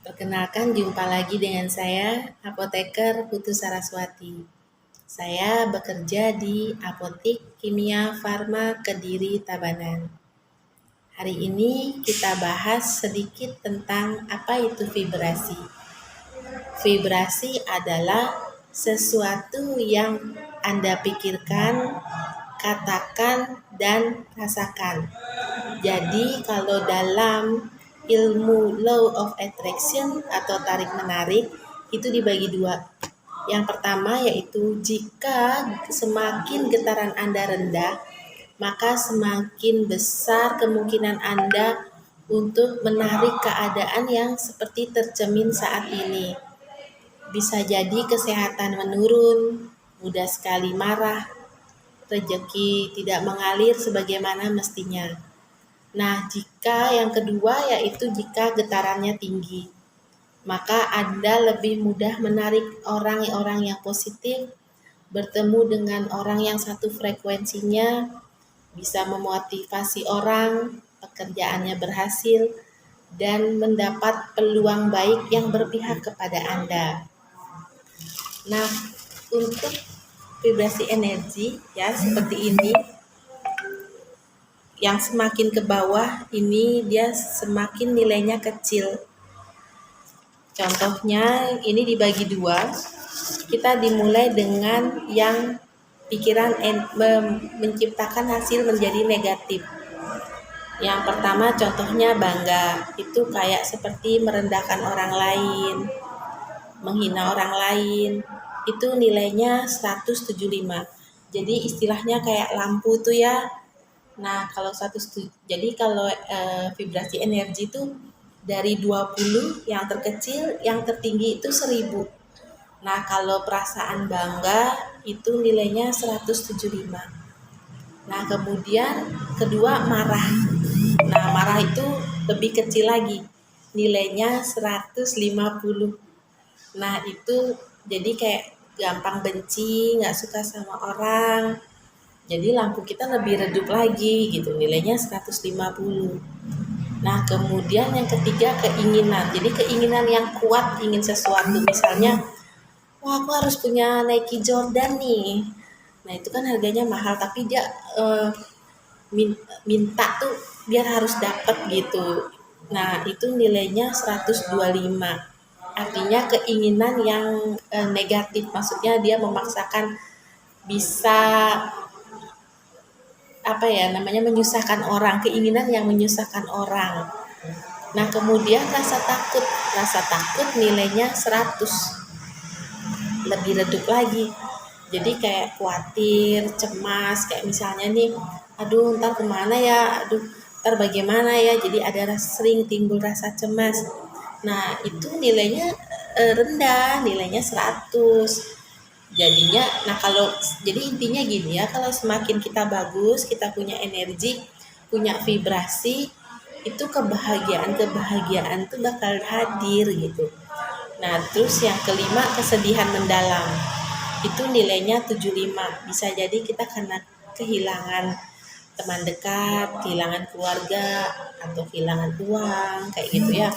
Perkenalkan, jumpa lagi dengan saya, Apoteker Putu Saraswati. Saya bekerja di Apotik Kimia Farma Kediri Tabanan. Hari ini kita bahas sedikit tentang apa itu vibrasi. Vibrasi adalah sesuatu yang Anda pikirkan, katakan, dan rasakan. Jadi kalau dalam ilmu law of attraction atau tarik menarik itu dibagi dua. Yang pertama yaitu jika semakin getaran Anda rendah, maka semakin besar kemungkinan Anda untuk menarik keadaan yang seperti tercermin saat ini. Bisa jadi kesehatan menurun, mudah sekali marah, rezeki tidak mengalir sebagaimana mestinya. Nah, jika yang kedua yaitu jika getarannya tinggi, maka Anda lebih mudah menarik orang-orang yang positif, bertemu dengan orang yang satu frekuensinya, bisa memotivasi orang, pekerjaannya berhasil, dan mendapat peluang baik yang berpihak kepada Anda. Nah, untuk vibrasi energi ya seperti ini, yang semakin ke bawah ini dia semakin nilainya kecil. Contohnya ini dibagi dua. Kita dimulai dengan yang pikiran menciptakan hasil menjadi negatif. Yang pertama contohnya bangga. Itu kayak seperti merendahkan orang lain, menghina orang lain. Itu nilainya 175. Jadi istilahnya kayak lampu tuh ya. Nah, kalau jadi kalau vibrasi energi itu dari 20 yang terkecil, yang tertinggi itu 1000. Nah, kalau perasaan bangga itu nilainya 175. Nah, kemudian kedua marah. Nah, marah itu lebih kecil lagi. Nilainya 150. Nah, itu jadi kayak gampang benci, nggak suka sama orang. Jadi lampu kita lebih redup lagi gitu, nilainya 150. Nah, kemudian yang ketiga keinginan. Jadi keinginan yang kuat, ingin sesuatu. Misalnya, wah aku harus punya Nike Jordan nih. Nah, itu kan harganya mahal, tapi dia minta tuh biar harus dapat gitu. Nah, itu nilainya 125. Artinya keinginan yang negatif, maksudnya dia memaksakan bisa menyusahkan orang, keinginan yang menyusahkan orang. Nah, kemudian rasa takut nilainya 100, lebih redup lagi. Jadi kayak khawatir, cemas, kayak misalnya nih, aduh ntar kemana ya, aduh ntar bagaimana ya, jadi sering timbul rasa cemas. Nah, itu nilainya rendah, nilainya 100. Jadinya, jadi intinya gini ya, kalau semakin kita bagus, kita punya energi, punya vibrasi, itu kebahagiaan tuh bakal hadir gitu. Nah, terus yang kelima kesedihan mendalam. Itu nilainya 75. Bisa jadi kita karena kehilangan teman dekat, kehilangan keluarga, atau kehilangan uang, kayak gitu ya.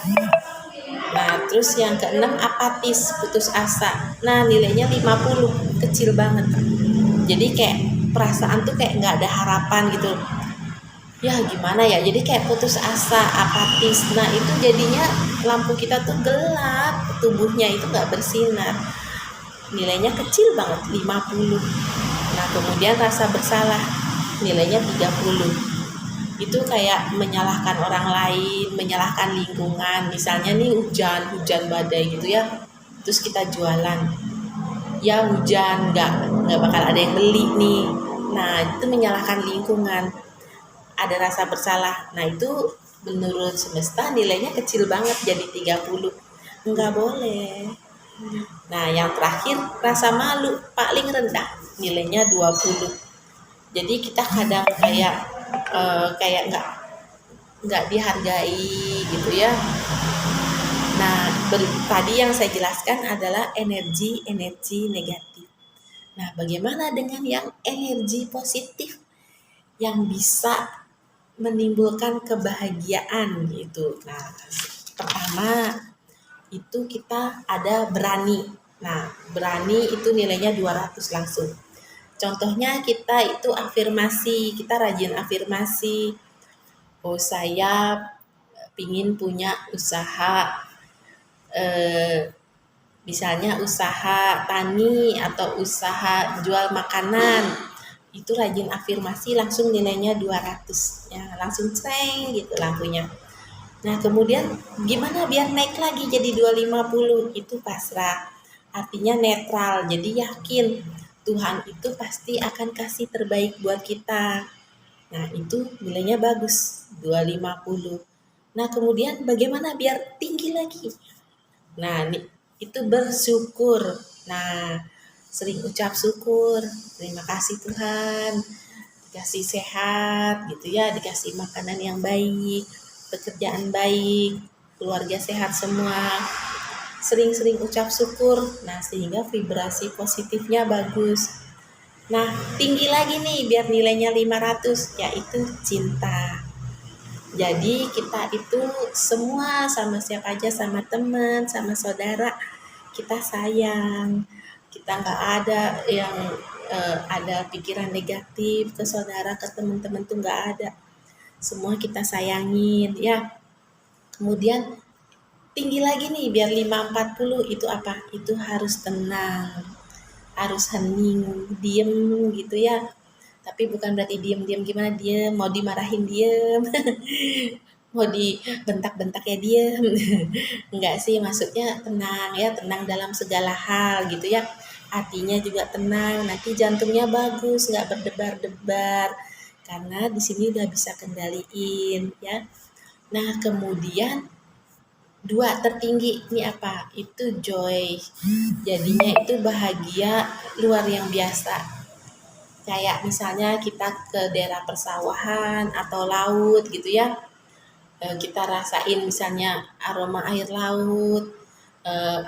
Nah, terus yang keenam apatis, putus asa. Nah, nilainya 50, kecil banget. Jadi kayak perasaan tuh kayak nggak ada harapan gitu. Ya gimana ya, jadi kayak putus asa, apatis. Nah, itu jadinya lampu kita tuh gelap, tubuhnya itu nggak bersinar. Nilainya kecil banget, 50. Nah, kemudian rasa bersalah, nilainya 30. Itu kayak menyalahkan orang lain, menyalahkan lingkungan. Misalnya nih hujan badai gitu ya, terus kita jualan, ya hujan nggak bakal ada yang beli nih. Nah, itu menyalahkan lingkungan, ada rasa bersalah. Nah, itu menurut semesta nilainya kecil banget, jadi 30. Nggak boleh. Nah, yang terakhir rasa malu paling rendah, nilainya 20. Jadi kita kadang kayak nggak dihargai gitu ya. Nah, tadi yang saya jelaskan adalah energi negatif. Nah, bagaimana dengan yang energi positif yang bisa menimbulkan kebahagiaan gitu. Nah, pertama itu kita ada berani. Nah, berani itu nilainya 200 langsung. Contohnya kita itu afirmasi, kita rajin afirmasi. Oh, saya pingin punya usaha, misalnya usaha tani atau usaha jual makanan. Itu rajin afirmasi langsung nilainya 200. Ya, langsung ceng gitu lampunya. Nah, kemudian gimana biar naik lagi jadi 250? Itu pasrah. Artinya netral. Jadi yakin Tuhan itu pasti akan kasih terbaik buat kita. Nah, itu nilainya bagus, 250. Nah, kemudian bagaimana biar tinggi lagi? Nah, itu bersyukur. Nah, sering ucap syukur. Terima kasih Tuhan, dikasih sehat gitu ya, dikasih makanan yang baik, pekerjaan baik, keluarga sehat semua. Sering-sering ucap syukur. Nah, sehingga vibrasi positifnya bagus. Nah, tinggi lagi nih biar nilainya 500, yaitu cinta. Jadi kita itu semua sama siapa aja, sama teman, sama saudara, kita sayang. Kita nggak ada yang ada pikiran negatif ke saudara, ke teman-teman tuh nggak ada. Semua kita sayangin ya. Kemudian tinggi lagi nih biar 540 itu apa? Itu harus tenang, harus hening, diem gitu ya. Tapi bukan berarti diem-diem gimana, diem mau dimarahin diem, mau dibentak-bentak ya diem. Enggak sih, maksudnya tenang ya, tenang dalam segala hal gitu ya. Hatinya juga tenang, nanti jantungnya bagus, nggak berdebar-debar. Karena di sini udah bisa kendaliin ya. Nah, kemudian dua tertinggi ini apa? Itu joy. Jadinya itu bahagia luar yang biasa. Kayak misalnya kita ke daerah persawahan atau laut gitu ya. Kita rasain misalnya aroma air laut,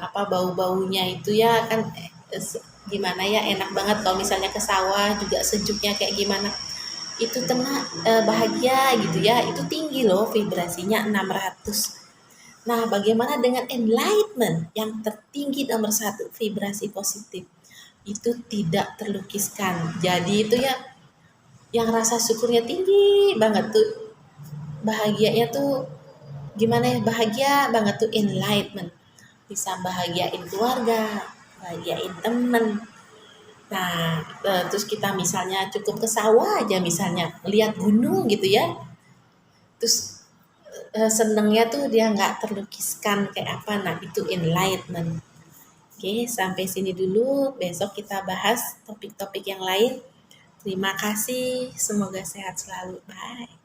apa bau-baunya itu ya kan, gimana ya, enak banget kalau misalnya ke sawah juga sejuknya kayak gimana. Itu tenang, bahagia gitu ya. Itu tinggi loh vibrasinya 600. Nah, bagaimana dengan enlightenment yang tertinggi nomor satu, vibrasi positif? Itu tidak terlukiskan. Jadi itu ya yang rasa syukurnya tinggi banget tuh. Bahagianya tuh gimana ya? Bahagia banget tuh enlightenment. Bisa bahagiain keluarga, bahagiain temen. Nah, terus kita misalnya cukup ke sawah aja misalnya, lihat gunung gitu ya. Terus senengnya tuh dia nggak terlukiskan kayak apa. Nah, itu enlightenment. Oke, sampai sini dulu. Besok kita bahas topik-topik yang lain. Terima kasih. Semoga sehat selalu. Bye.